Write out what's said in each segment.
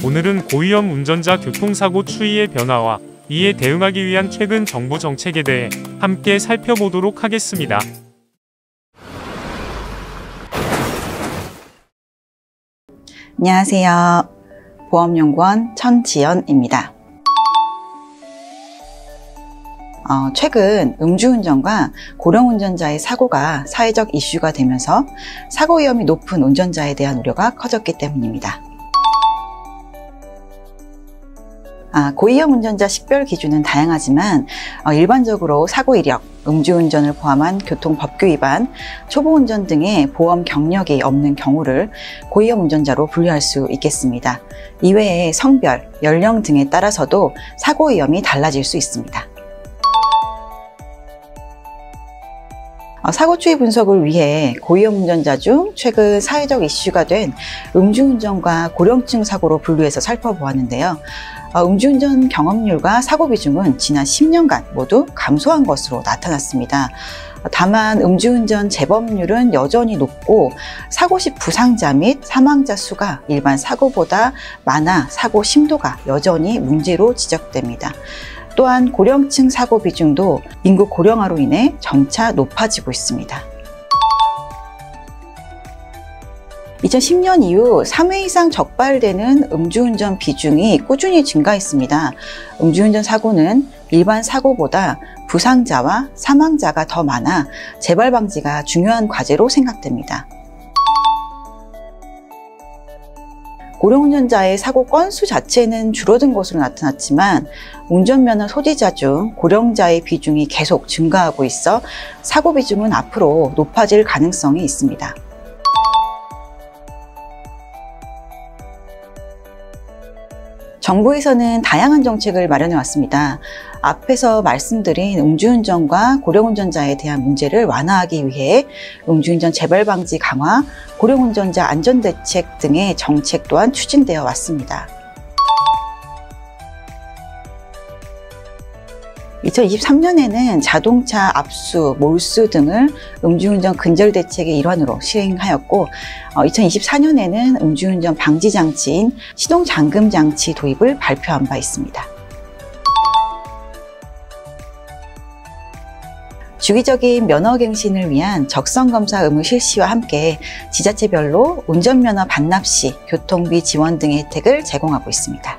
오늘은 고위험 운전자 교통사고 추이의 변화와 이에 대응하기 위한 최근 정부 정책에 대해 함께 살펴보도록 하겠습니다. 안녕하세요. 보험연구원 천지연입니다. 최근 음주운전과 고령운전자의 사고가 사회적 이슈가 되면서 사고 위험이 높은 운전자에 대한 우려가 커졌기 때문입니다. 고위험 운전자 식별 기준은 다양하지만 일반적으로 사고 이력, 음주운전을 포함한 교통법규 위반, 초보운전 등의 보험 경력이 없는 경우를 고위험 운전자로 분류할 수 있겠습니다. 이외에 성별, 연령 등에 따라서도 사고 위험이 달라질 수 있습니다. 사고 추이 분석을 위해 고위험 운전자 중 최근 사회적 이슈가 된 음주운전과 고령층 사고로 분류해서 살펴보았는데요. 음주운전 경험률과 사고 비중은 지난 10년간 모두 감소한 것으로 나타났습니다. 다만 음주운전 재범률은 여전히 높고 사고 시 부상자 및 사망자 수가 일반 사고보다 많아 사고 심도가 여전히 문제로 지적됩니다. 또한 고령층 사고 비중도 인구 고령화로 인해 점차 높아지고 있습니다. 2010년 이후 3회 이상 적발되는 음주운전 비중이 꾸준히 증가했습니다. 음주운전 사고는 일반 사고보다 부상자와 사망자가 더 많아 재발 방지가 중요한 과제로 생각됩니다. 고령운전자의 사고 건수 자체는 줄어든 것으로 나타났지만 운전면허 소지자 중 고령자의 비중이 계속 증가하고 있어 사고 비중은 앞으로 높아질 가능성이 있습니다. 정부에서는 다양한 정책을 마련해 왔습니다. 앞에서 말씀드린 음주운전과 고령운전자에 대한 문제를 완화하기 위해 음주운전 재발 방지 강화, 고령운전자 안전대책 등의 정책 또한 추진되어 왔습니다. 2023년에는 자동차 압수, 몰수 등을 음주운전 근절 대책의 일환으로 시행하였고 2024년에는 음주운전 방지 장치인 시동 잠금 장치 도입을 발표한 바 있습니다. 주기적인 면허갱신을 위한 적성검사 의무 실시와 함께 지자체별로 운전면허 반납 시 교통비 지원 등의 혜택을 제공하고 있습니다.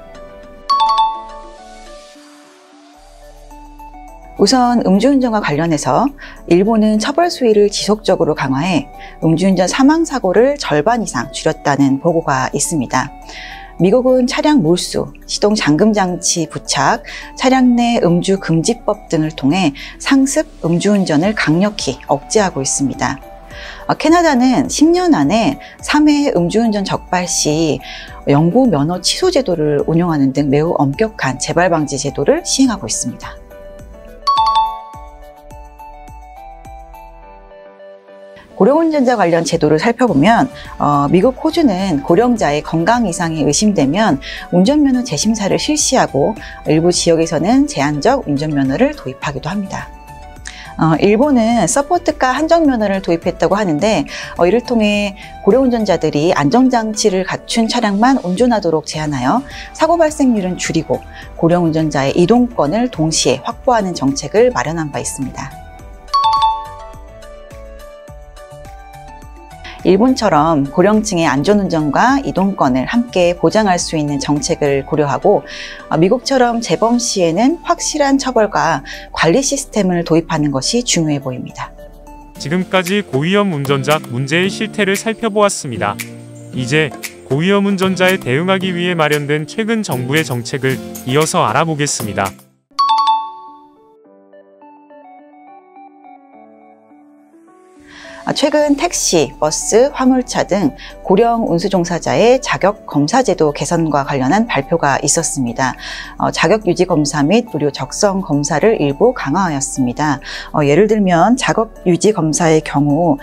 우선 음주운전과 관련해서 일본은 처벌 수위를 지속적으로 강화해 음주운전 사망사고를 절반 이상 줄였다는 보고가 있습니다. 미국은 차량 몰수, 시동 잠금 장치 부착, 차량 내 음주 금지법 등을 통해 상습 음주운전을 강력히 억제하고 있습니다. 캐나다는 10년 안에 3회 음주운전 적발 시 영구 면허 취소 제도를 운영하는 등 매우 엄격한 재발 방지 제도를 시행하고 있습니다. 고령운전자 관련 제도를 살펴보면 미국 호주는 고령자의 건강 이상이 의심되면 운전면허 재심사를 실시하고 일부 지역에서는 제한적 운전면허를 도입하기도 합니다. 일본은 서포트카 한정면허를 도입했다고 하는데 이를 통해 고령운전자들이 안전장치를 갖춘 차량만 운전하도록 제한하여 사고 발생률은 줄이고 고령운전자의 이동권을 동시에 확보하는 정책을 마련한 바 있습니다. 일본처럼 고령층의 안전운전과 이동권을 함께 보장할 수 있는 정책을 고려하고 미국처럼 재범 시에는 확실한 처벌과 관리 시스템을 도입하는 것이 중요해 보입니다. 지금까지 고위험 운전자 문제의 실태를 살펴보았습니다. 이제 고위험 운전자에 대응하기 위해 마련된 최근 정부의 정책을 이어서 알아보겠습니다. 최근 택시, 버스, 화물차 등 고령 운수 종사자의 자격 검사 제도 개선과 관련한 발표가 있었습니다. 자격 유지 검사 및 무료 적성 검사를 일부 강화하였습니다. 예를 들면 자격 유지 검사의 경우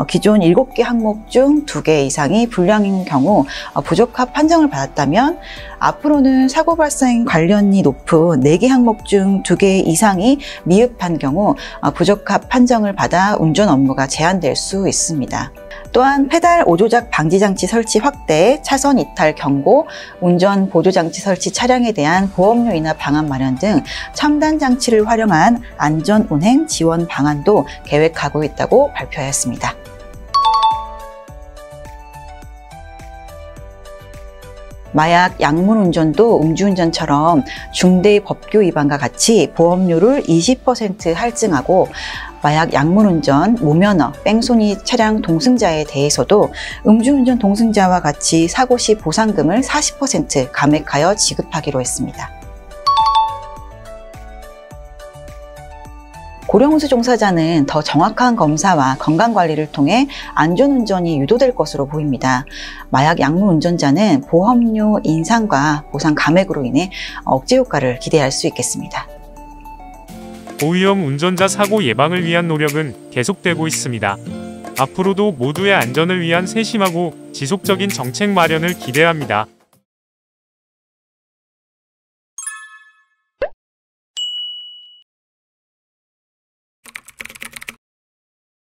기존 7개 항목 중 2개 이상이 불량인 경우 부적합 판정을 받았다면 앞으로는 사고 발생 관련이 높은 4개 항목 중 2개 이상이 미흡한 경우 부적합 판정을 받아 운전 업무가 제한될 수 있습니다. 또한 페달 오조작 방지장치 설치 확대, 차선 이탈 경고, 운전 보조장치 설치 차량에 대한 보험료 인하 방안 마련 등 첨단 장치를 활용한 안전 운행 지원 방안도 계획하고 있다고 발표하였습니다. 마약 약물 운전도 음주운전처럼 중대 법규 위반과 같이 보험료를 20% 할증하고 마약 약물 운전, 무면허, 뺑소니 차량 동승자에 대해서도 음주운전 동승자와 같이 사고 시 보상금을 40% 감액하여 지급하기로 했습니다. 고령운수 종사자는 더 정확한 검사와 건강관리를 통해 안전운전이 유도될 것으로 보입니다. 마약 약물 운전자는 보험료 인상과 보상 감액으로 인해 억제 효과를 기대할 수 있겠습니다. 고위험 운전자 사고 예방을 위한 노력은 계속되고 있습니다. 앞으로도 모두의 안전을 위한 세심하고 지속적인 정책 마련을 기대합니다.